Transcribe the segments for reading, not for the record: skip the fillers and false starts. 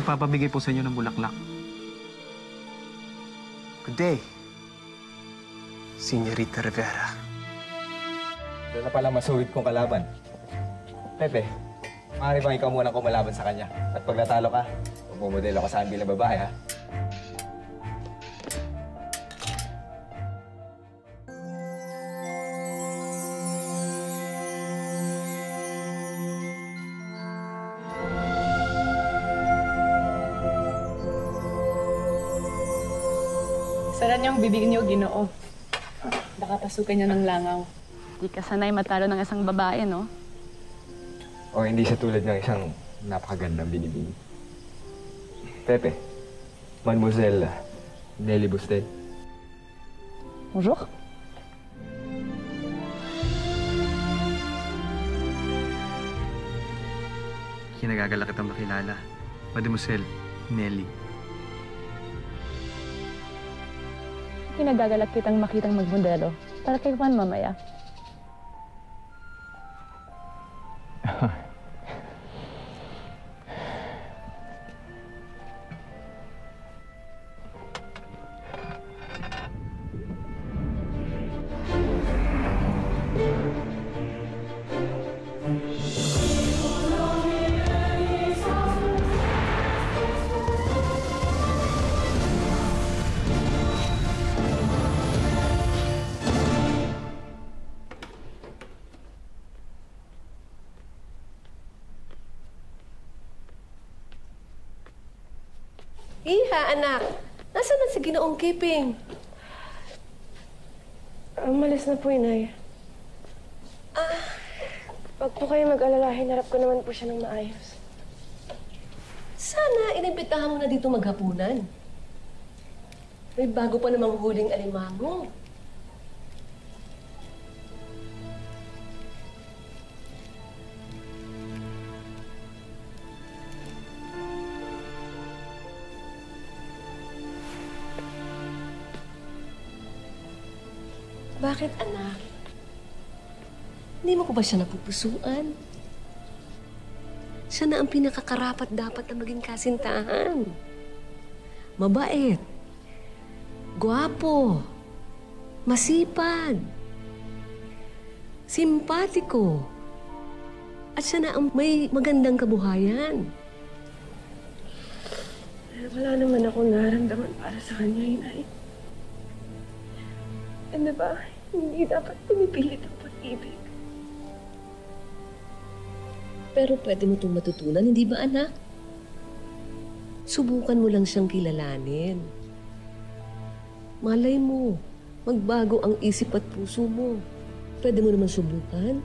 magpapabigay po sa inyo ng bulaklak. Good day, Señorita Rivera. Ito na pala masuwit kong kalaban. Pepe, maaari bang ikaw muna kumalaban sa kanya? At pag natalo ka, pumumodelo ka sa akin bilang babae, ha? Sara niyang bibig niyo, Ginoo. Nakapasukan niyo ng langaw. Di ka sanay matalo ng isang babae, no? O hindi siya tulad ng isang napakagandang binibini. Pepe, Mademoiselle Nelly Busted. Bonjour. Kinagagala kitang makilala. Mademoiselle Nelly. Kinagagalak kitang makitang magmodelo para kay Juan mamaya. Iha, anak. Nasaan na si Ginoong Kiping? Umalis na po, Inay. Wag po kayo mag-alala. Hinarap ko naman po siya ng maayos. Sana inimbitahan mo na dito maghapunan. May bago pa namang huling alimango. Bakit, anak? Hindi mo ko ba siya napupusuan? Siya na ang pinakakarapat dapat na maging kasintahan. Mabait. Gwapo. Masipag. Simpatiko. At siya na ang may magandang kabuhayan. Wala naman akong nararamdaman para sa kanya, Inay. Ano ba? Hindi dapat pinipilit ang pag-ibig. Pero pwede mo itong matutunan, hindi ba, anak? Subukan mo lang siyang kilalanin. Malay mo, magbago ang isip at puso mo. Pwede mo naman subukan.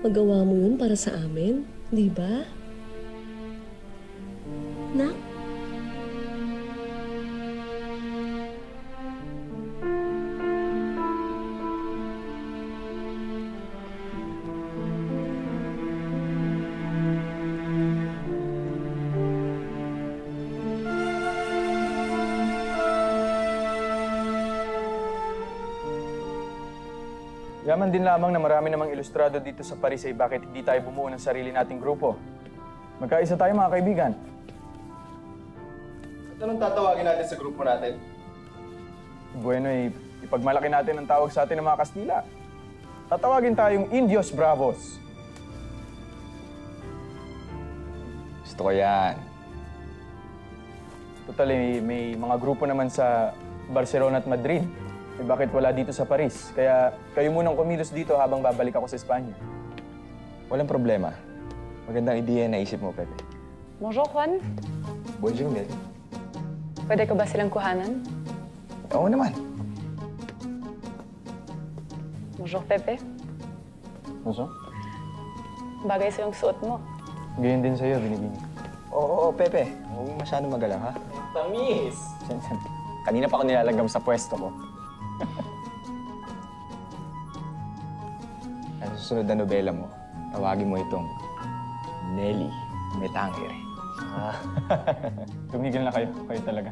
Magawa mo yun para sa amin, di ba? Nak? Yaman din lamang na marami namang ilustrado dito sa Paris ay bakit hindi tayo bumuo ng sarili nating grupo. Magkaisa tayo mga kaibigan. At anong tatawagin natin sa grupo natin? Bueno ay ipagmalaki natin ang tawag sa atin ng mga Kastila. Tatawagin tayong Indios Bravos. Gusto ko yan. Total, may mga grupo naman sa Barcelona at Madrid. Eh bakit wala dito sa Paris? Kaya kayo munang kumilos dito habang babalik ako sa Espanya. Walang problema. Magandang ideya na isip mo, Pepe. Bonjour, Juan. Bonjour, Nelly. Pwede ko ba silang kuhanan? Oo naman. Bonjour, Pepe. Ano? Bagay sa yung suot mo. Ganyan din sa'yo, binibini. Oo, Pepe. Huwag mo masyadong magalaw, ha? Tamis! Kanina pa ako nilalagam sa pwesto ko. Sa susunod na nobela mo, tawagin mo itong Nelly Metangere. Tumigil na kayo. Kayo talaga.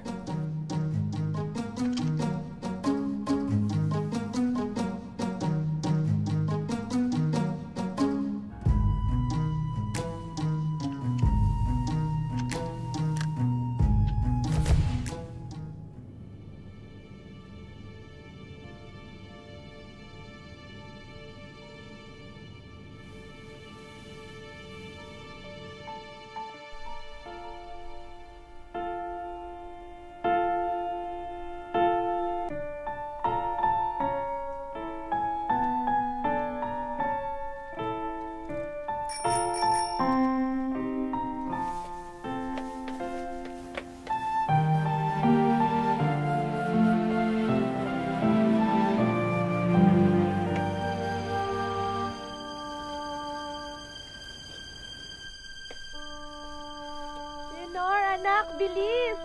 anak! Bilis!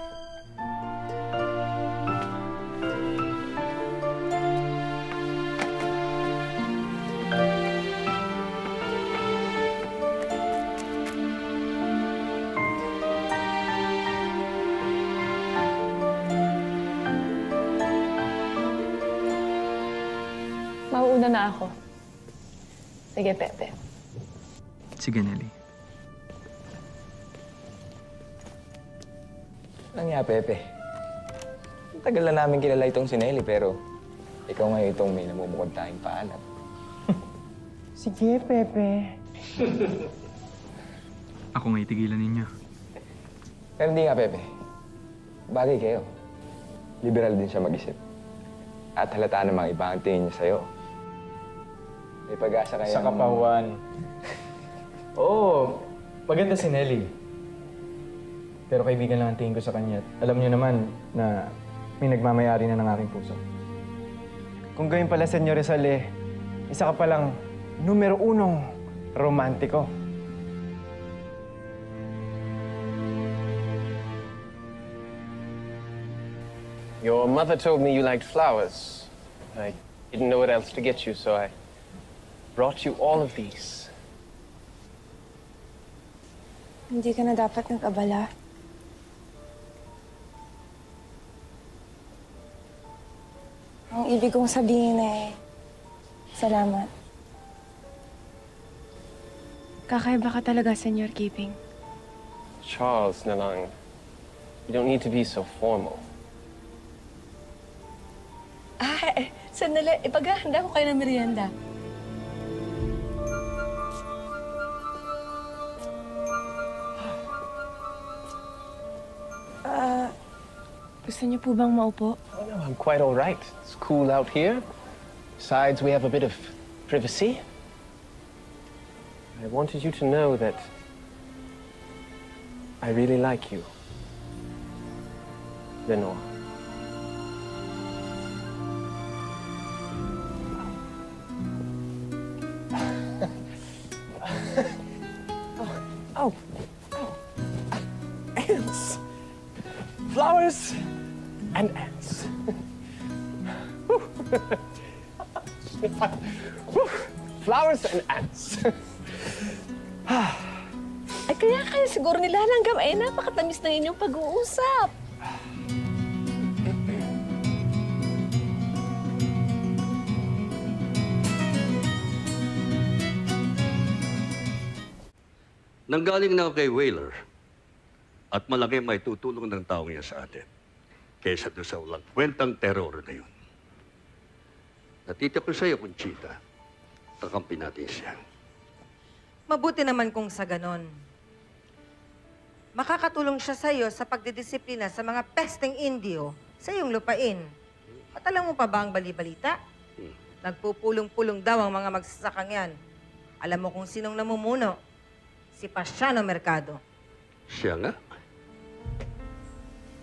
Mauuna na ako. Sige, Pepe. Sige, Nelly. Ano nga, Pepe? Ang tagal na namin kilala itong si Nelly, pero ikaw ngayon itong may namumukod tayong paalam. Sige, Pepe. Ako nga itigilan ninyo. Pero hindi nga, Pepe. Bagay kayo. Liberal din siya mag-isip. At halata namang iba ang tingin niya sa'yo. May pag-asa kaya... Sa kapahuan. Oo, maganda si Nelly. Pero kaibigan lang ang tingin ko sa kanya. Alam niyo naman na may nagmamayari na ng aking puso. Kung gayon pala, Senyor Rizal, isa ka palang numero unong romantiko. Your mother told me you liked flowers. I didn't know what else to get you, so I brought you all of these. Hindi ka na dapat nag-abala. Ang ibig kong sabihin salamat. Kakaiba ka talaga, Senyor Keeping. Charles na lang. You don't need to be so formal. Sandali. Ipaghahanda ko kayo ng merienda. Gusto niyo po bang maupo? Oh, no, I'm quite all right. It's cool out here. Besides, we have a bit of privacy. I wanted you to know that I really like you, Lenore. Ants! Flowers and ants. Flowers and ants. Ay, kaya siguro nilalanggam. Ay, napakatamis ng inyong pag-uusap. Nanggaling na ako kay Whaler at malaki may tutulong ng taong yan sa atin kaysa doon sa walang kwentang teror na yun. Natita ko sa'yo, Conchita. Kakampi natin siya. Mabuti naman kung sa ganon. Makakatulong siya sa'yo sa pagdidisiplina sa mga pesteng Indio sa iyong lupain. At alam mo pa ba ang bali-balita? Nagpupulong-pulong daw ang mga magsasakang yan. Alam mo kung sinong namumuno? Si Pasiano Mercado. Siya nga.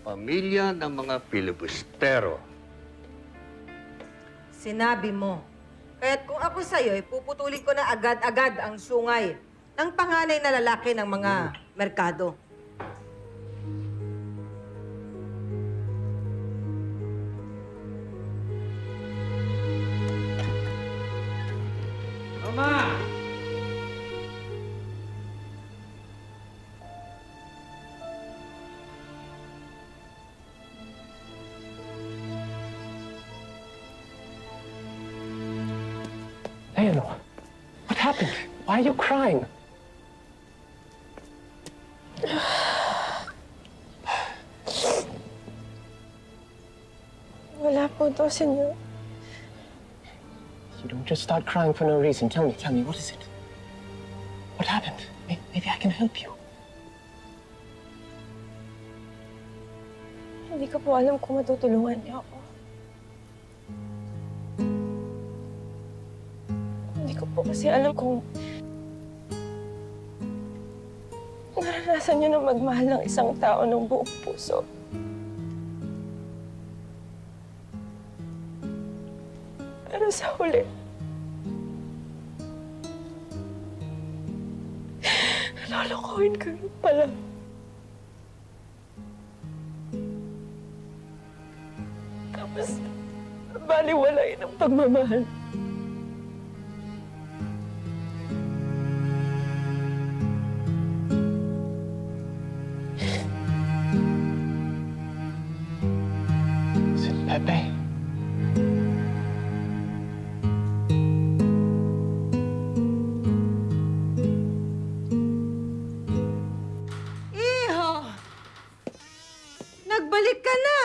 Pamilya ng mga filibustero. Sinabi mo. Kaya't kung ako sa'yo, puputulin ko na agad-agad ang sungay ng panganay na lalaki ng mga Mercado. Mama! Leonor, what happened? Why are you crying? Wala po to, Senyor. You don't just start crying for no reason. Tell me, what is it? What happened? Maybe I can help you. Hindi ko po alam kung matutulungan niyo ako. Hindi ko po kasi alam kung naranasan niyo na magmahal ng isang tao ng buong puso. Pero sa huli, nalolokohin ka rin pala. Mas baliwalain ang pagmamahal. Is it Pepe? Iho! Nagbalik ka na!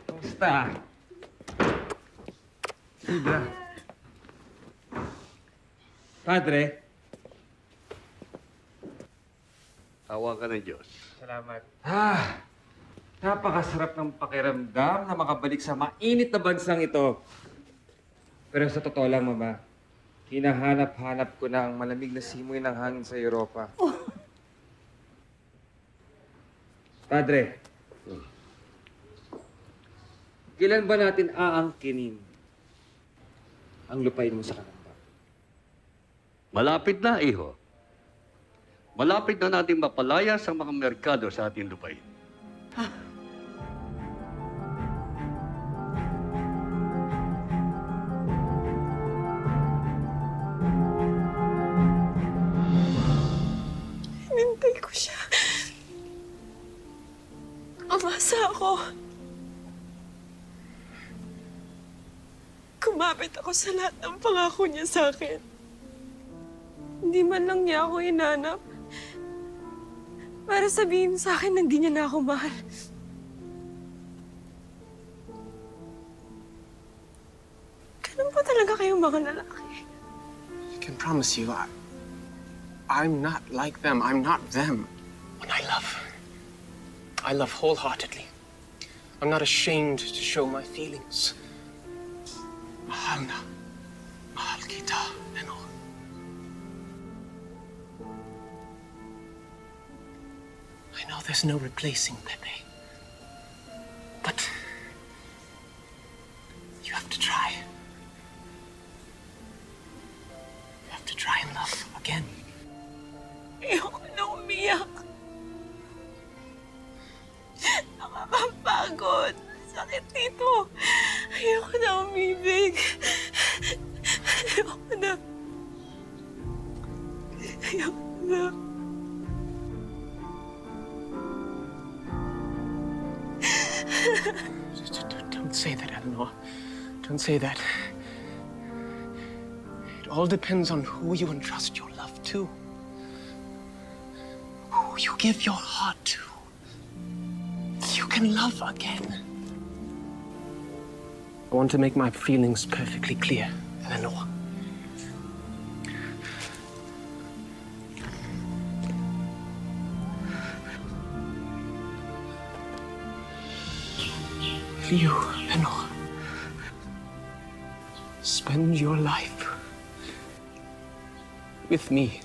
Kamusta? Ida. Padre. Awa ka ng Diyos. Salamat. Napakasarap ng pakiramdam na makabalik sa mainit na bansang ito. Pero sa totoo lang, Mama, hinahanap-hanap ko na ang malamig na simoy ng hangin sa Europa. Padre, kailan ba natin aangkinin ang lupain mo sa Kalamba? Malapit na, iho. Malapit na natin mapalaya sa mga merkado sa ating lupain. Hinintay ko siya. Umasa ako. Kumapit ako sa lahat ng pangako niya sa akin. Hindi man lang niya ako hinanap. Para sabihin sa akin na hindi niya na ako mahal. Ganun pa talaga kayong mga lalaki. I can promise you, I'm not like them. I'm not them. When I love wholeheartedly. I'm not ashamed to show my feelings. Mahal na. Mahal kita, Eno. I know there's no replacing Pepe. But you have to try. You have to try and love again. Ayoko na umiyak. Nakakapagod. Sakit dito. Ayoko na umibig. Ayoko na. Ayoko na. Don't say that, Eleanor. Don't say that. It all depends on who you entrust your love to. Who you give your heart to. You can love again. I want to make my feelings perfectly clear, Eleanor. You, Eleanor, spend your life with me.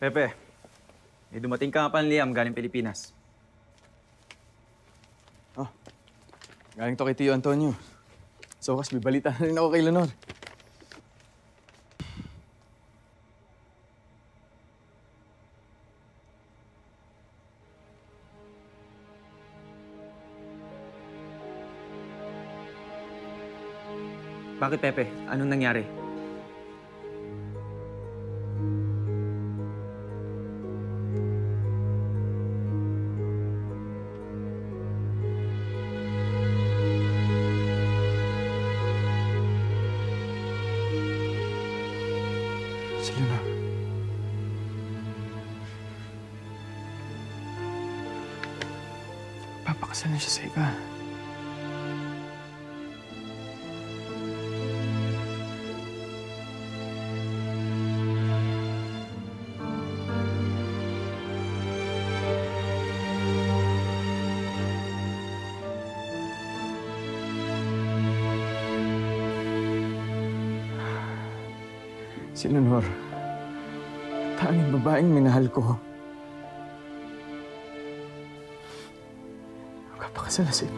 Pepe, may dumating ka nga panliyam galing Pilipinas. Oh, galing to kay Tio Antonio. So, kas bibalita na rin ako kay Leonor. Bakit, Pepe? Anong nangyari? Si Luna. Papakasal na siya sa iba. Si Leonor, tanging babaeng minahal ko. Magpapakasal na sa iba.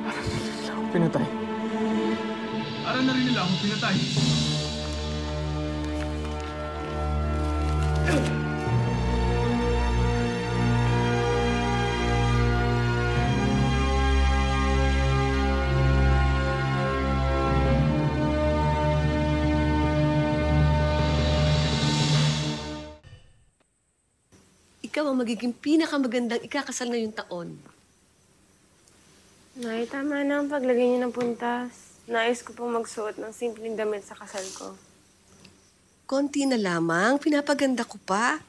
Parang nila akong pinatay. Parang na rin nila akong pinatay. Ikaw ang magiging pinakamagandang ikakasal ngayong taon. Nay, tama na ang paglagay niyo ng puntas. Nais ko pong magsuot ng simpleng damit sa kasal ko. Konti na lamang, pinapaganda ko pa.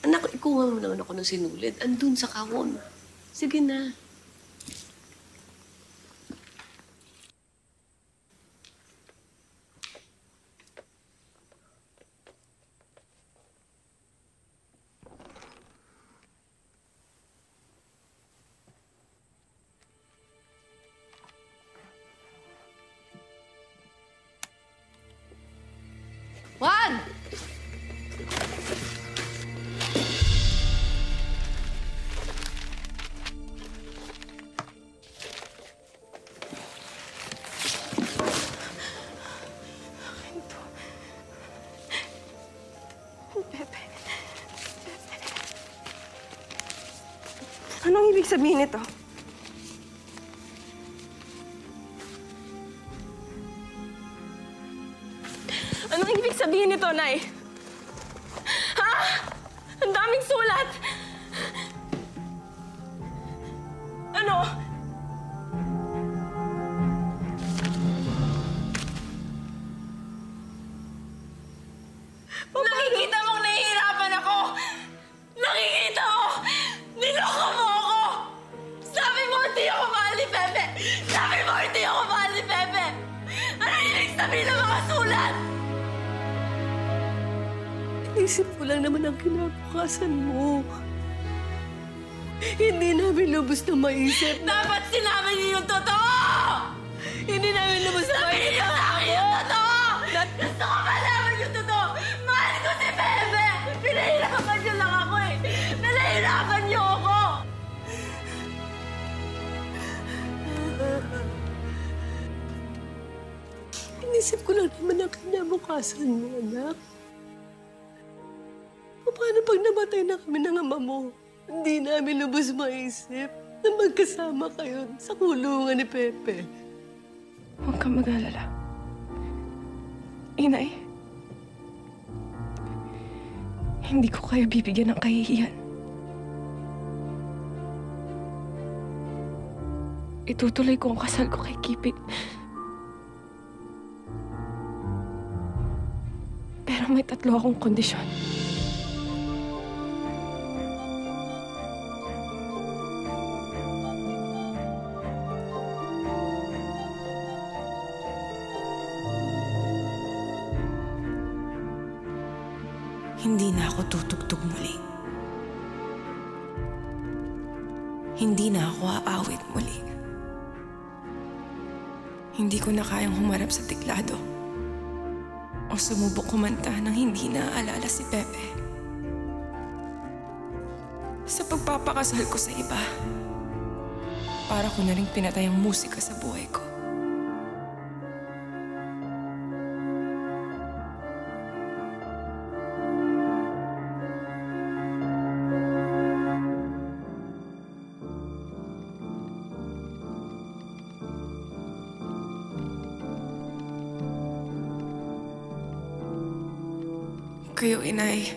Anak, ikuha mo naman ako ng sinulid. Andun sa kawon. Sige na. Juan! Pepe. Anong ibig sabihin nito? Anong ibig sabihin nito, Nay? Ha? Ang daming sulat! Ano? Nakikita mong nahihirapan ako! Nakikita mo! Niloko mo ako! Sabi mo hindi ako mahal ni Pepe! Sabi mo hindi ako mahal ni Pepe! Ano ibig sabihin ng mga sulat? Isip ko lang naman ang kinabukasan mo. Hindi namin lubos na maisip na... Dapat sinabi niyo yung totoo! Hindi namin lubos na Sabihin maisip niyo sa akin yung totoo! Gusto ko malaman yung totoo! Mahal ko si Pepe! Pinahirapan niyo lang ako eh! Pinahirapan niyo ako! Inisip ko lang naman ang kinabukasan mo, anak. Paano pag namatay na kami ng ama mo? Hindi namin lubos maisip na magkasama kayo sa kulungan ni Pepe. Huwag kang mag-alala. Inay, hindi ko kayo bibigyan ng kahihiyan. Itutuloy ko ang kasal ko kay Kipit. Pero may 3 akong kondisyon. Hindi na ako tutugtog muli. Hindi na ako aawit muli. Hindi ko na kayang humarap sa tiklado o sumubok kumanta nang hindi naaalala si Pepe. Sa pagpapakasal ko sa iba, para ko na rin pinatay ang musika sa buhay ko. Kayo, inay,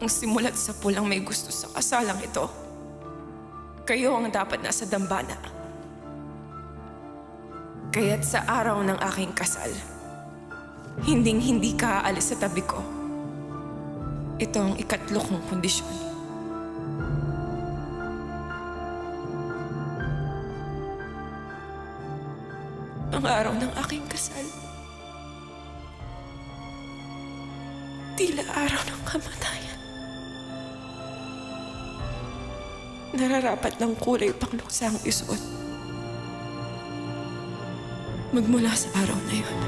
ang simulat sa pulang may gusto sa kasalang ito. Kayo ang dapat nasa dambana. Kaya't sa araw ng aking kasal, hinding-hindi ka aalis sa tabi ko. Ito ang ikatlo kong kondisyon. Ang araw ng aking kasal, tila araw ng kamatayan. Nararapat ng kulay pangluksa ang isuot. Magmula sa araw na yun.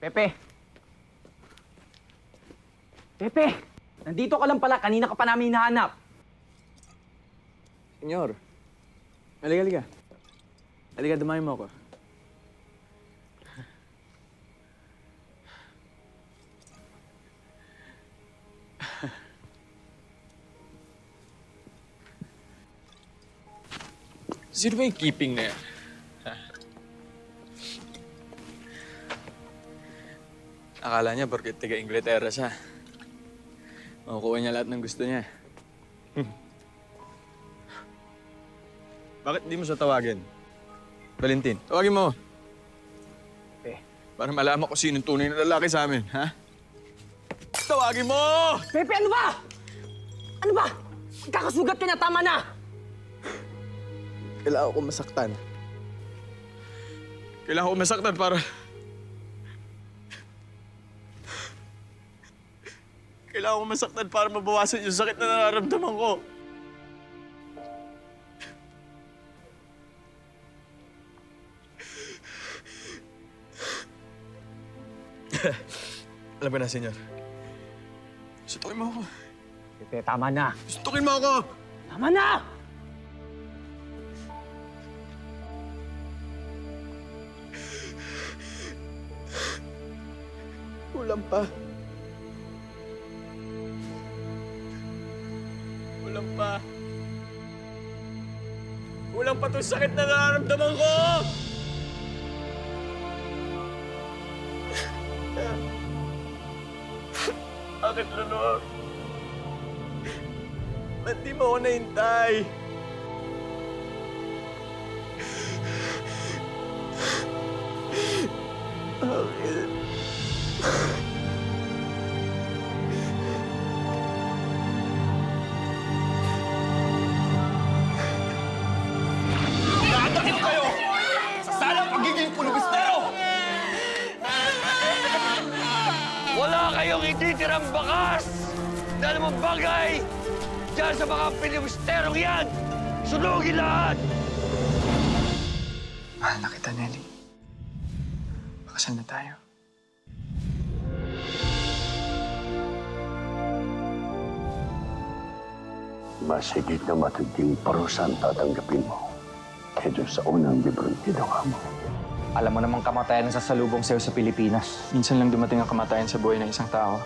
Pepe! Pepe! Nandito ka lang pala. Kanina ka pa namin hinahanap. Senyor. Halika. Halika, dumayo mo ako. Sino ba yung keeping na yan? Akala niya porket taga-Inglaterra siya. Makukuha niya lahat ng gusto niya. Bakit di mo siya tawagin? Valentin, tawagin mo. Para malaman ko sinong tunay na lalaki sa amin, ha? Tawagin mo! Pepe, ano ba? Ano ba? Kakasugat ka na, tama na! Kailangan ko masaktan. Kailangan ko masaktan para... Kailangan ko masaktan para mabawasan yung sakit na nararamdaman ko. Alam ko na, senyor. Suntukin mo ako. Pepe, tama na. Suntukin mo ako! Tama na! Kulang pa. Kulang pa. Kulang pa itong sakit na nararamdaman ko! Bakit, Leonor? Ba't di mo ako nahintay? Bakit? Wala kayong ititirang bakas na namang bagay dyan sa mga piniwisterong yan! Sunugin lahat! Mahal na kita, Nelly. Pakasal na tayo. Mas higit na matinding parusa ang tatanggapin mo kaysa sa unang librong ginawa mo. Alam mo namang kamatayan ang sasalubong sa'yo sa Pilipinas. Minsan lang dumating ang kamatayan sa buhay ng isang tao.